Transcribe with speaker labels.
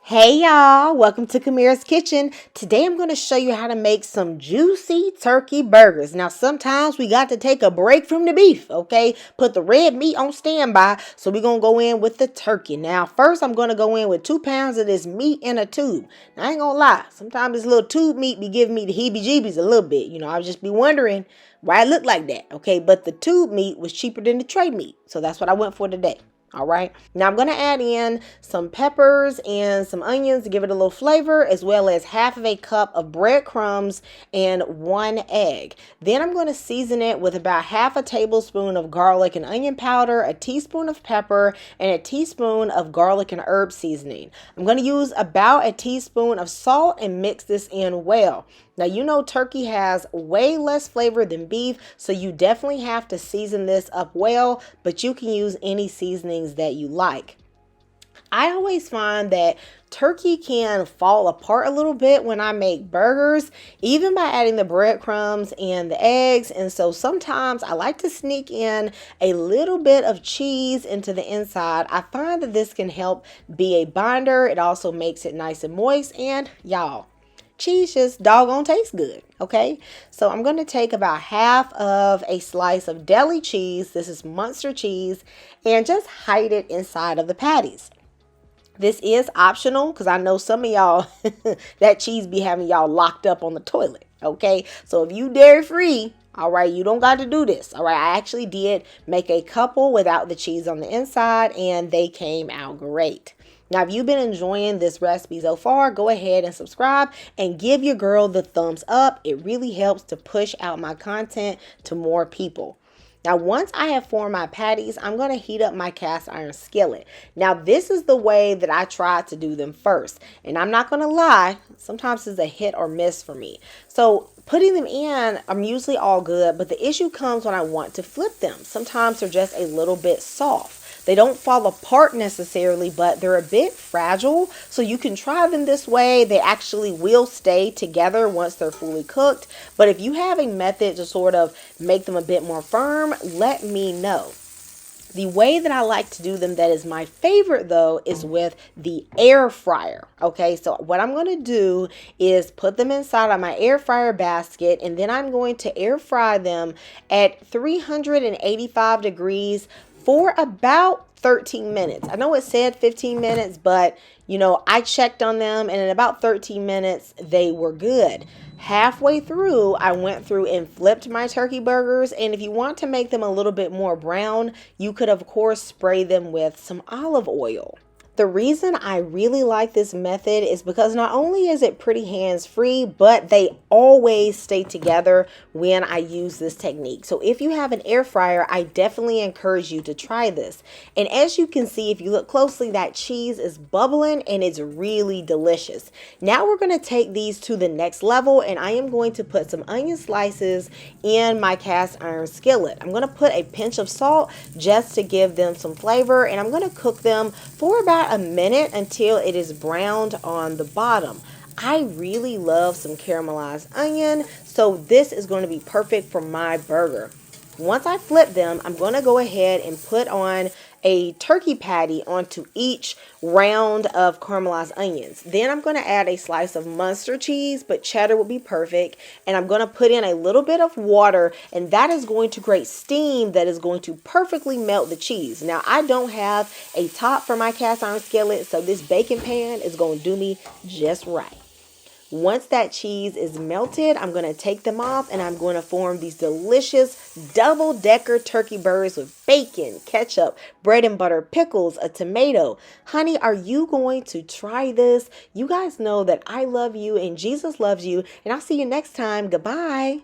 Speaker 1: Hey y'all, welcome to Camirra's Kitchen. Today I'm going to show you how to make some juicy turkey burgers. Now sometimes we got to take a break from the beef, okay? Put the red meat on standby, so we're going to go in with the turkey. Now first I'm going to go in with 2 pounds of this meat in a tube. Now I ain't going to lie, sometimes this little tube meat be giving me the heebie-jeebies a little bit. I would just be wondering why it looked like that, okay? But the tube meat was cheaper than the tray meat, so that's what I went for today. All right, now I'm going to add in some peppers and some onions to give it a little flavor, as well as half of a cup of breadcrumbs and 1 egg. Then I'm going to season it with about half a tablespoon of garlic and onion powder, a teaspoon of pepper, and a teaspoon of garlic and herb seasoning. I'm going to use about a teaspoon of salt and mix this in well. Now, turkey has way less flavor than beef, so you definitely have to season this up well, but you can use any seasonings that you like. I always find that turkey can fall apart a little bit when I make burgers, even by adding the breadcrumbs and the eggs. And so sometimes I like to sneak in a little bit of cheese into the inside. I find that this can help be a binder. It also makes it nice and moist. And y'all, cheese just doggone tastes good, okay? So I'm going to take about half of a slice of deli cheese, this is Munster cheese, and just hide it inside of the patties. This is optional because I know some of y'all, that cheese be having y'all locked up on the toilet, okay? So if you dairy free, all right, you don't got to do this, all right? I actually did make a couple without the cheese on the inside, and they came out great. Now, if you've been enjoying this recipe so far, go ahead and subscribe and give your girl the thumbs up. It really helps to push out my content to more people. Now, once I have formed my patties, I'm going to heat up my cast iron skillet. Now, this is the way that I tried to do them first. And I'm not going to lie, sometimes it's a hit or miss for me. So putting them in, I'm usually all good, but the issue comes when I want to flip them. Sometimes they're just a little bit soft. They don't fall apart necessarily, but they're a bit fragile. So you can try them this way. They actually will stay together once they're fully cooked. But if you have a method to sort of make them a bit more firm, let me know. The way that I like to do them that is my favorite though is with the air fryer. Okay, so what I'm going to do is put them inside of my air fryer basket, and then I'm going to air fry them at 385 degrees for about 13 minutes. I know it said 15 minutes, but I checked on them, and in about 13 minutes, they were good. Halfway through, I went through and flipped my turkey burgers, and if you want to make them a little bit more brown, you could, of course, spray them with some olive oil. The reason I really like this method is because not only is it pretty hands-free, but they always stay together when I use this technique. So if you have an air fryer, I definitely encourage you to try this. And as you can see, if you look closely, that cheese is bubbling and it's really delicious. Now we're going to take these to the next level, and I am going to put some onion slices in my cast iron skillet. I'm going to put a pinch of salt just to give them some flavor, and I'm going to cook them for about a minute until it is browned on the bottom. I really love some caramelized onion, so this is going to be perfect for my burger. Once I flip them, I'm going to go ahead and put on a turkey patty onto each round of caramelized onions. Then I'm going to add a slice of Munster cheese, but cheddar would be perfect. And I'm going to put in a little bit of water, and that is going to create steam that is going to perfectly melt the cheese. Now, I don't have a top for my cast iron skillet, so this baking pan is going to do me just right. Once that cheese is melted, I'm going to take them off, and I'm going to form these delicious double-decker turkey burgers with bacon, ketchup, bread and butter, pickles, a tomato. Honey, are you going to try this? You guys know that I love you and Jesus loves you, and I'll see you next time. Goodbye.